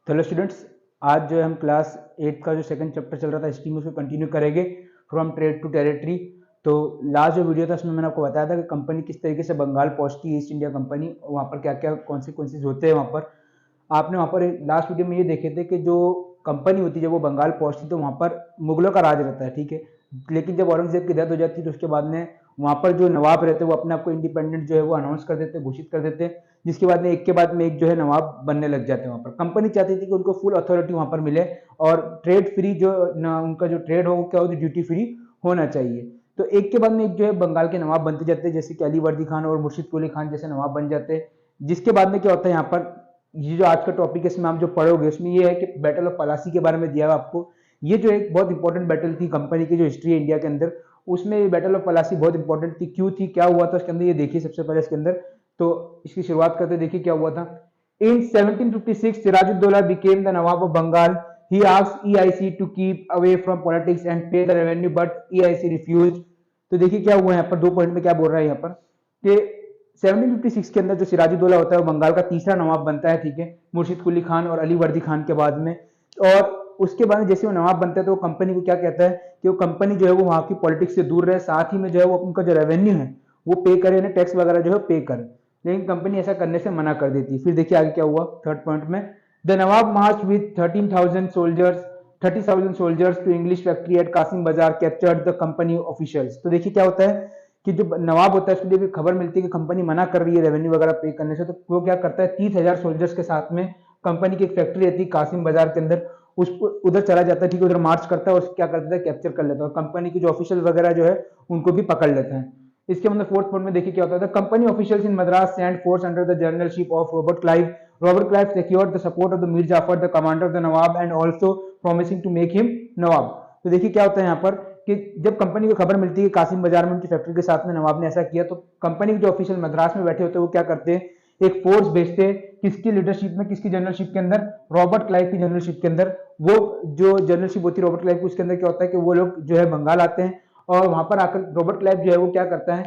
Hello students, आज जो है हम क्लास 8 का जो सेकंड चैप्टर चल रहा था हिस्ट्री में उसको कंटिन्यू करेंगे फ्रॉम ट्रेड टू टेरिटरी। तो लास्ट जो वीडियो था उसमें मैंने आपको बताया था कि कंपनी किस तरीके से बंगाल पहुंचती है, ईस्ट इंडिया कंपनी, वहाँ पर क्या क्या कॉन्सिक्वेंसेज होते हैं। वहाँ पर आपने वहाँ पर लास्ट वीडियो में ये देखे थे कि जो कंपनी होती है जब वो बंगाल पहुंचती तो वहाँ पर मुगलों का राज रहता है, ठीक है। लेकिन जब औरंगजेब की डेथ हो जाती है तो उसके बाद में वहाँ पर जो नवाब रहते हैं वो अपने आप को इंडिपेंडेंट जो है वो अनाउंस कर देते हैं, घोषित कर देते हैं, जिसके बाद में एक के बाद में एक जो है नवाब बनने लग जाते हैं। वहाँ पर कंपनी चाहती थी कि उनको फुल अथॉरिटी वहाँ पर मिले और ट्रेड फ्री जो उनका जो ट्रेड हो क्या हो, ड्यूटी फ्री होना चाहिए। तो एक के बाद में एक जो है बंगाल के नवाब बनते जाते हैं, जैसे कि अली वर्दी खान और मुर्शिद कुली खान जैसे नवाब बन जाते हैं। जिसके बाद में क्या होता है यहाँ पर, ये जो आज का टॉपिक है इसमें आप जो पढ़ोगे उसमें ये है कि बैटल ऑफ पलासी के बारे में दिया है आपको। ये जो एक बहुत इंपॉर्टेंट बैटल थी कंपनी की जो हिस्ट्री है इंडिया के अंदर, उसमें बैटल ऑफ पलासी बहुत इंपॉर्टेंट थी। क्यों थी, क्या हुआ था उसके अंदर, ये देखिए सबसे पहले इसके अंदर। तो इसकी शुरुआत करते देखिए क्या हुआ था। In 1756 Sirajuddaulah became the nawab of Bengal. He asked EIC to keep away from politics and pay the revenue but EIC refused. तो देखिए क्या हुआ यहाँ पर, दो पॉइंट में क्या बोल रहा है यहाँ पर कि 1756 के अंदर जो सिराजुद्दौला होता है वो बंगाल का तीसरा नवाब बनता है, ठीक है, मुर्शिद कुली खान और अली वर्दी खान के बाद में। और उसके बाद जैसे वो नवाब बनता है तो वो कंपनी को क्या कहता है कि वो कंपनी जो है वो वहां की पॉलिटिक्स से दूर रहे, साथ ही में जो है वो उनका जो रेवेन्यू है वो पे करे, ना टैक्स वगैरह जो है पे करे। लेकिन कंपनी ऐसा करने से मना कर देती है। फिर देखिए आगे क्या हुआ थर्ड पॉइंट में। The nawab march with 30,000 soldiers to English factory at Kasimbazar, captured the company officials. तो देखिए क्या होता है कि जो नवाब होता है उसके लिए भी खबर मिलती है कि कंपनी मना कर रही है रेवेन्यू वगैरह पे करने से, तो वो क्या करता है 30,000 सोल्जर्स के साथ में कंपनी की एक फैक्ट्री रहती है कासिम बाजार के अंदर, उस उधर चला जाता है, ठीक है, उधर मार्च करता है और क्या करता है कैप्चर कर लेता है और कंपनी की जो ऑफिशियल वगैरह जो है उनको भी पकड़ लेता है। इसके मतलब फोर्थ पॉइंट में देखिए क्या होता है। Company officials in Madras send force under the generalship of Robert Clive. Robert Clive secured the support of the Mir Jafar the commander of the nawab and also promising to make him nawab. तो देखिए क्या होता है यहाँ पर कि जब कंपनी को खबर मिलती है कासिम बाजार में उनकी फैक्ट्री के साथ में नवाब ने ऐसा किया, तो कंपनी के जो ऑफिशियल मद्रास में बैठे होते हैं वो क्या करते हैं, एक फोर्स भेजते हैं किसकी लीडरशिप में, किसकी जनरलशिप के अंदर, रॉबर्ट क्लाइव की जनरलशिप के अंदर। वो जो जनरलशिप होती है रॉबर्ट क्लाइव की, उसके अंदर क्या होता है कि वो लोग जो है बंगाल आते हैं और वहां पर आकर रॉबर्ट क्लाइव जो है वो क्या करता है,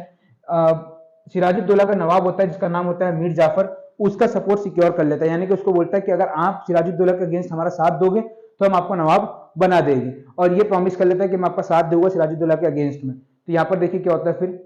सिराजुद्दौला का नवाब होता है जिसका नाम होता है मीर जाफर, उसका सपोर्ट सिक्योर कर लेता है। यानी कि उसको बोलता है कि अगर आप सिराजुद्दौला के अगेंस्ट हमारा साथ दोगे तो हम आपको नवाब बना देंगे, और ये प्रॉमिस कर लेता है कि मैं आपका साथ दूंगा सिराजुद्दौला के अगेंस्ट में। तो यहाँ पर देखिए क्या होता है फिर।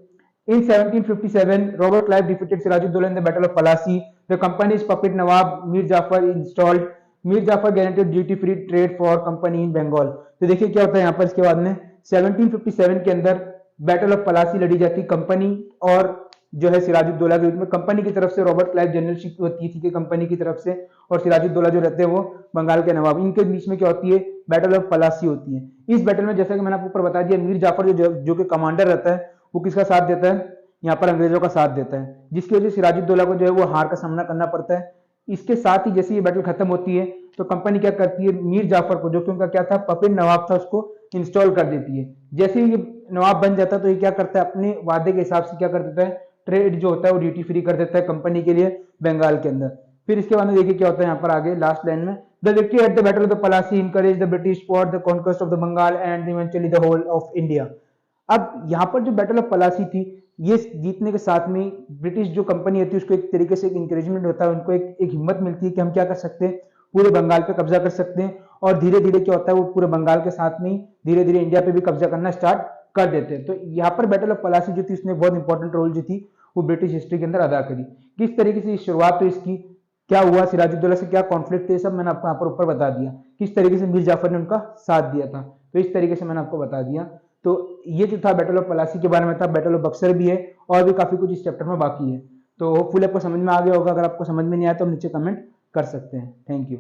In 1757, Robert Clive defeated Sirajuddaulah in the Battle of Palasi. The company's puppet Nawab Mir Jafar installed. Mir Jafar guaranteed duty-free trade for company in Bengal. तो देखिए क्या होता है यहाँ पर इसके बाद में 1757 के अंदर बैटल ऑफ पलासी लड़ी जाती कंपनी और जो है सिराजुद्दौला के बीच में। कंपनी की तरफ से रॉबर्ट क्लाइव जनरलशिप होती थी कि कंपनी की तरफ से, और सिराजुद्दौला जो रहते हैं वो बंगाल के नवाब, इनके बीच में क्या होती है, बैटल ऑफ पलासी होती है। इस बैटल में जैसा कि मैंने आपको ऊपर बता दिया, मीर जाफर जो कि कमांडर रहता है वो किसका साथ देता है, यहाँ पर अंग्रेजों का साथ देता है, जिसकी वजह से सिराजुद्दौला को जो है वो हार का सामना करना पड़ता है। इसके साथ ही जैसे ये बैटल खत्म होती है तो कंपनी क्या करती है, मीर जाफर को जो कि उनका क्या था पपिन नवाब था उसको इंस्टॉल कर देती है। जैसे ही ये नवाब बन जाता है तो ये क्या करता है अपने वादे के हिसाब से क्या कर देता है, ट्रेड जो होता है वो ड्यूटी फ्री कर देता है कंपनी के लिए बंगाल के अंदर। फिर इसके बाद में देखिए क्या होता है यहाँ पर आगे लास्ट लाइन में। The victory at the battle of the Plassey encourage the British for the conquest of the Bengal and eventually the whole of India. अब यहाँ पर जो बैटल ऑफ पलासी थी ये जीतने के साथ में ब्रिटिश जो कंपनी होती है उसको एक तरीके से एक इंकरेजमेंट होता है, उनको एक हिम्मत मिलती है कि हम क्या कर सकते हैं, पूरे बंगाल पे कब्जा कर सकते हैं। और धीरे धीरे क्या होता है वो पूरे बंगाल के साथ में धीरे धीरे इंडिया पे भी कब्जा करना स्टार्ट कर देते हैं। तो यहाँ पर बैटल ऑफ पलासी जो थी उसने बहुत इंपॉर्टेंट रोल जो थी वो ब्रिटिश हिस्ट्री के अंदर अदा करी। किस तरीके से शुरुआत हुई इसकी, क्या हुआ, सिराजुद्दौला से क्या कॉन्फ्लिक्ट थे, सब मैंने आपको यहाँ पर ऊपर बता दिया। किस तरीके से मीर जाफर ने उनका साथ दिया था, तो इस तरीके से मैंने आपको बता दिया। तो ये जो था बैटल ऑफ पलासी के बारे में था। बैटल ऑफ बक्सर भी है और भी काफी कुछ इस चैप्टर में बाकी है। तो होपफुली आपको समझ में आ गया होगा। अगर आपको समझ में नहीं आया तो आप नीचे कमेंट कर सकते हैं। Thank you.